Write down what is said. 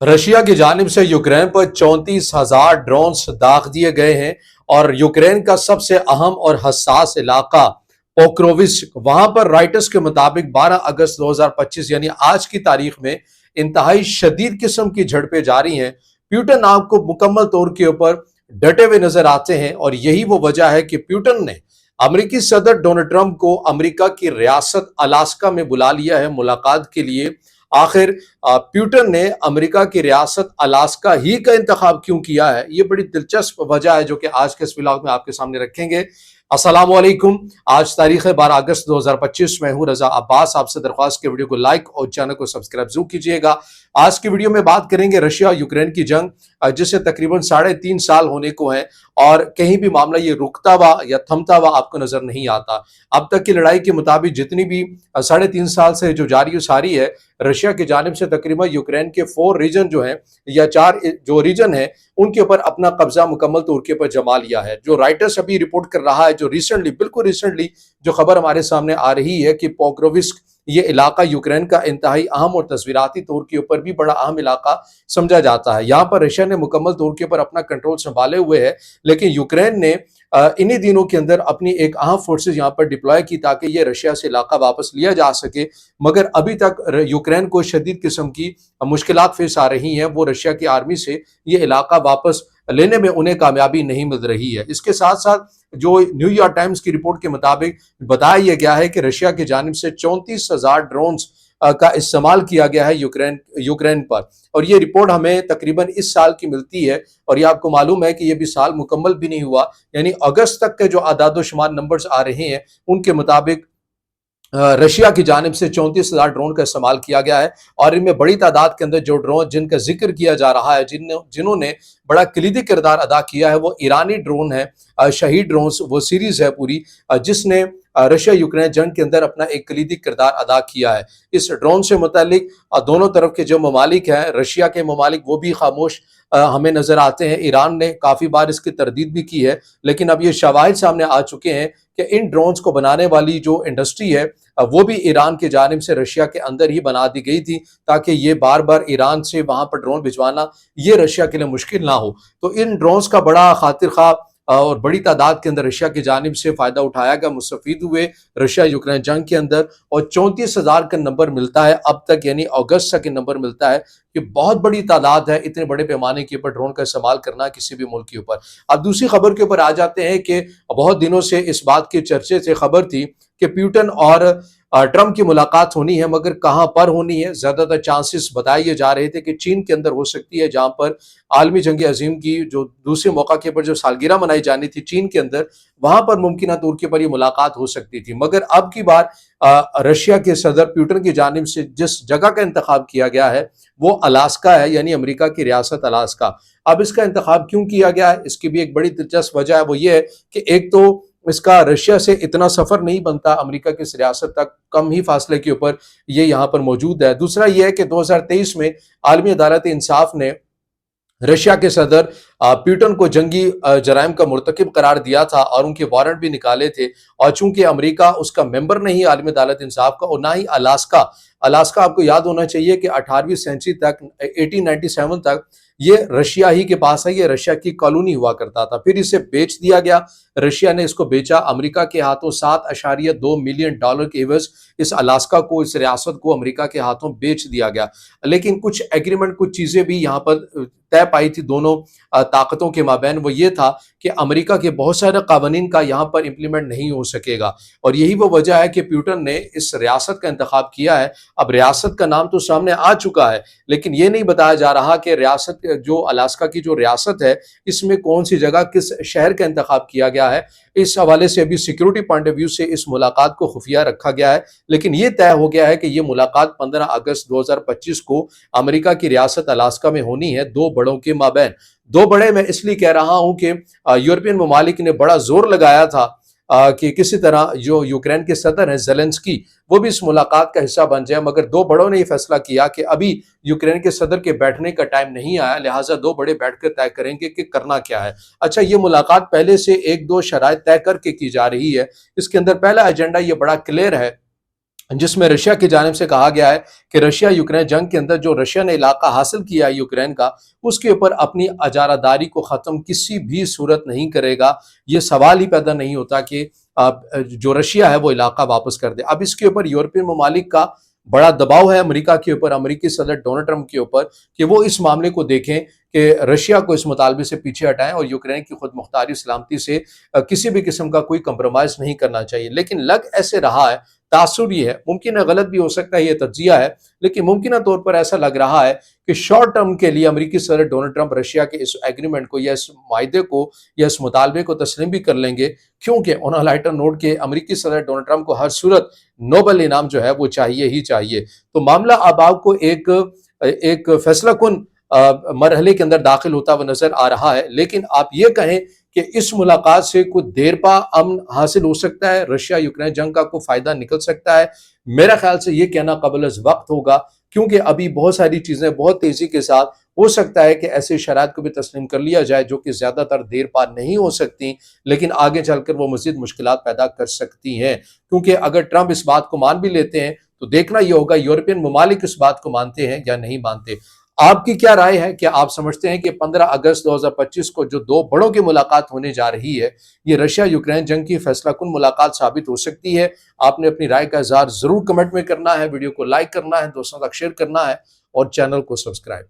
Russia की जानिब से यूक्रेन पर 34,000 ड्रोन्स दाग दिए गए हैं और यूक्रेन का सबसे अहम और हसास इलाका पोक्रोविस्क, वहां पर राइटर्स के मुताबिक 12 अगस्त 2025 यानी आज की तारीख में इंतहाई शदीद किस्म की झड़पें जारी हैं। प्यूटन आपको मुकम्मल तौर के ऊपर डटे हुए नजर आते हैं और यही वो वजह है कि प्यूटन ने अमेरिकी सदर डोनाल्ड ट्रंप को अमेरिका की रियासत अलास्का में बुला लिया है मुलाकात के लिए। आखिर प्यूटन ने अमेरिका की रियासत अलास्का ही का इंतखाब क्यों किया है, ये बड़ी दिलचस्प वजह है जो कि आज के इस व्लॉग में आपके सामने रखेंगे। अस्सलाम वालेकुम। आज तारीख है 12 अगस्त 2025। मैं हूं रजा अब्बास। आपसे दरख्वास्त के वीडियो को लाइक और चैनल को सब्सक्राइब जरूर कीजिएगा। आज की वीडियो में बात करेंगे रशिया यूक्रेन की जंग, जिसे तकरीबन 3.5 साल होने को है और कहीं भी मामला ये रुकता हुआ या थमता हुआ आपको नजर नहीं आता। अब तक की लड़ाई के मुताबिक जितनी भी 3.5 साल से जो जारी सारी है, रशिया की जानिब से तकरीबन यूक्रेन के 4 रीजन जो हैं या 4 जो रीजन है उनके ऊपर अपना कब्जा मुकम्मल तौर के ऊपर जमा लिया है। जो राइटर्स अभी रिपोर्ट कर रहा है, जो बिल्कुल रिसेंटली जो खबर हमारे सामने आ रही है कि पोक्रोविस्क ये इलाका यूक्रेन का इंतहाई अहम और तस्वीराती तौर के ऊपर भी बड़ा अहम इलाका समझा जाता है। यहाँ पर रशिया ने मुकम्मल तौर के ऊपर अपना कंट्रोल संभाले हुए है, लेकिन यूक्रेन ने इन्हीं दिनों के अंदर अपनी एक अहम फोर्सेज यहाँ पर डिप्लॉय की ताकि ये रशिया से इलाका वापस लिया जा सके। मगर अभी तक यूक्रेन को शदीद किस्म की मुश्किलात फेस आ रही हैं। वो रशिया की आर्मी से ये इलाका वापस लेने में उन्हें कामयाबी नहीं मिल रही है। इसके साथ साथ जो न्यूयॉर्क टाइम्स की रिपोर्ट के मुताबिक बताया यह गया है कि रशिया की जानिब से 34,000 ड्रोन्स का इस्तेमाल किया गया है यूक्रेन पर। और ये रिपोर्ट हमें तकरीबन इस साल की मिलती है और ये आपको मालूम है कि ये भी साल मुकम्मल भी नहीं हुआ, यानी अगस्त तक के जो आदाद शुमार नंबर्स आ रहे हैं उनके मुताबिक रशिया की जानिब से 34,000 ड्रोन का इस्तेमाल किया गया है। और इनमें बड़ी तादाद के अंदर जो ड्रोन जिनका जिक्र किया जा रहा है, जिन्होंने बड़ा कलीदी किरदार अदा किया है, वो ईरानी ड्रोन है। शहीद ड्रोन वो सीरीज है पूरी, जिसने रशिया यूक्रेन जंग के अंदर अपना एक कलीदी किरदार अदा किया है। इस ड्रोन से मुतालिक दोनों तरफ के जो ममालिक हैं, रशिया के ममालिक वो भी खामोश हमें नजर आते हैं। ईरान ने काफी बार इसकी तरदीद भी की है, लेकिन अब ये शवाहिद सामने आ चुके हैं कि इन ड्रोन्स को बनाने वाली जो इंडस्ट्री है वो भी ईरान की जानिब से रशिया के अंदर ही बना दी गई थी, ताकि ये बार बार ईरान से वहां पर ड्रोन भिजवाना ये रशिया के लिए मुश्किल ना हो। तो इन ड्रोन्स का बड़ा खातिर खा और बड़ी तादाद के अंदर रशिया की जानिब से फायदा उठाया गया, मुस्तफीद हुए रशिया यूक्रेन जंग के अंदर। और 34,000 का नंबर मिलता है अब तक, यानी अगस्त तक नंबर मिलता है कि बहुत बड़ी तादाद है इतने बड़े पैमाने के ऊपर ड्रोन का इस्तेमाल करना किसी भी मुल्क के ऊपर। अब दूसरी खबर के ऊपर आ जाते हैं कि बहुत दिनों से इस बात की चर्चे से खबर थी कि प्यूटन और ट्रंप की मुलाकात होनी है, मगर कहां पर होनी है। ज्यादातर चांसेस बताए जा रहे थे कि चीन के अंदर हो सकती है, जहां पर आलमी जंग अजीम की जो दूसरे मौका के ऊपर जो सालगिरह मनाई जानी थी चीन के अंदर, वहां पर मुमकिन तौर के पर ये मुलाकात हो सकती थी। मगर अब की बार रशिया के सदर प्यूटन की जानिब से जिस जगह का इंतखाब किया गया है वो अलास्का है, यानी अमेरिका की रियासत अलास्का। अब इसका इंतखाब क्यों किया गया है, इसकी भी एक बड़ी दिलचस्प वजह है। वो ये है कि एक तो इसका रशिया से इतना सफर नहीं बनता अमेरिका की इस रियासत तक, कम ही फासले के ऊपर ये यहाँ पर मौजूद है। दूसरा ये है कि 2023 में आलमी अदालत इंसाफ ने रशिया के सदर प्यूटन को जंगी जराइम का मुर्तकिब करार दिया था और उनके वारंट भी निकाले थे। और चूंकि अमेरिका उसका मेंबर नहीं आलमी अदालत इंसाफ का और ना ही अलास्का। अलास्का आपको याद होना चाहिए कि 18वीं सेंचुरी तक 1897 तक ये रशिया ही के पास है, ये रशिया की कॉलोनी हुआ करता था। फिर इसे बेच दिया गया, रशिया ने इसको बेचा अमेरिका के हाथों। $7.2 मिलियन के एवज इस अलास्का को, इस रियासत को अमेरिका के हाथों बेच दिया गया। लेकिन कुछ एग्रीमेंट, कुछ चीजें भी यहाँ पर तय पाई थी दोनों ताकतों के माबैन। वो ये था कि अमेरिका के बहुत सारे कानून का यहाँ पर इम्प्लीमेंट नहीं हो सकेगा और यही वो वजह है कि प्यूटन ने इस रियासत का इंतखाब किया है। अब रियासत का नाम तो सामने आ चुका है, लेकिन ये नहीं बताया जा रहा कि रियासत जो अलास्का की जो रियासत है इसमें कौन सी जगह, किस शहर का इंतखाब किया गया है। इस हवाले से अभी सिक्योरिटी पॉइंट ऑफ व्यू से इस मुलाकात को खुफिया रखा गया है, लेकिन ये तय हो गया है कि ये मुलाकात 15 अगस्त 2025 को अमेरिका की रियासत अलास्का में होनी है, दो बड़ों के माबैन। दो बड़े मैं इसलिए कह रहा हूं कि यूरोपियन ममालिक ने बड़ा जोर लगाया था कि किसी तरह जो यूक्रेन के सदर हैं ज़ेलेंस्की, वो भी इस मुलाकात का हिस्सा बन जाए। मगर दो बड़ों ने ये फैसला किया कि अभी यूक्रेन के सदर के बैठने का टाइम नहीं आया, लिहाजा दो बड़े बैठकर तय करेंगे कि करना क्या है। अच्छा, ये मुलाकात पहले से एक दो शराइत तय करके की जा रही है। इसके अंदर पहला एजेंडा ये बड़ा क्लियर है जिसमें रशिया की जानिब से कहा गया है कि रशिया यूक्रेन जंग के अंदर जो रशिया ने इलाका हासिल किया है यूक्रेन का, उसके ऊपर अपनी अजारादारी को ख़त्म किसी भी सूरत नहीं करेगा। ये सवाल ही पैदा नहीं होता कि जो रशिया है वो इलाका वापस कर दे। अब इसके ऊपर यूरोपियन ममालिक का बड़ा दबाव है अमेरिका के ऊपर, अमेरिकी सदर डोनाल्ड ट्रंप के ऊपर, कि वो इस मामले को देखें कि रशिया को इस मुतालबे से पीछे हटाएं और यूक्रेन की खुद मुख्तारी सलामती से किसी भी किस्म का कोई कंप्रोमाइज़ नहीं करना चाहिए। लेकिन लग ऐसे रहा है, तासुर ये है, मुमकिन है गलत भी हो सकता है, ये तज्जिया है, लेकिन मुमकिन तौर पर ऐसा लग रहा है कि शॉर्ट टर्म के लिए अमेरिकी सदर डोनाल्ड ट्रंप रशिया के इस एग्रीमेंट को या इस मायदे को या इस मुतालबे को तस्लीम भी कर लेंगे, क्योंकि ऑन अ लाइटर नोट के अमेरिकी सदर डोनाल्ड ट्रंप को हर सूरत नोबेल इनाम जो है वो चाहिए ही चाहिए। तो मामला अब आपको एक फैसला कुन मरहले के अंदर दाखिल होता हुआ नजर आ रहा है। लेकिन आप ये कहें कि इस मुलाकात से कुछ देर पा अमन हासिल हो सकता है, रशिया यूक्रेन जंग का कोई फायदा निकल सकता है, मेरा ख्याल से ये कहना कबल अज़ वक्त होगा, क्योंकि अभी बहुत सारी चीजें बहुत तेजी के साथ हो सकता है कि ऐसे शराइत को भी तस्लीम कर लिया जाए जो कि ज्यादातर देर पार नहीं हो सकती, लेकिन आगे चलकर वो मजीद मुश्किलात पैदा कर सकती हैं। क्योंकि अगर ट्रंप इस बात को मान भी लेते हैं तो देखना ये होगा यूरोपियन ममालिक इस बात को मानते हैं या नहीं मानते। आपकी क्या राय है? क्या आप समझते हैं कि 15 अगस्त 2025 को जो दो बड़ों की मुलाकात होने जा रही है, ये रशिया यूक्रेन जंग की फैसला कुन मुलाकात साबित हो सकती है? आपने अपनी राय का इज़हार जरूर कमेंट में करना है, वीडियो को लाइक करना है, दोस्तों तक शेयर करना है और चैनल को सब्सक्राइब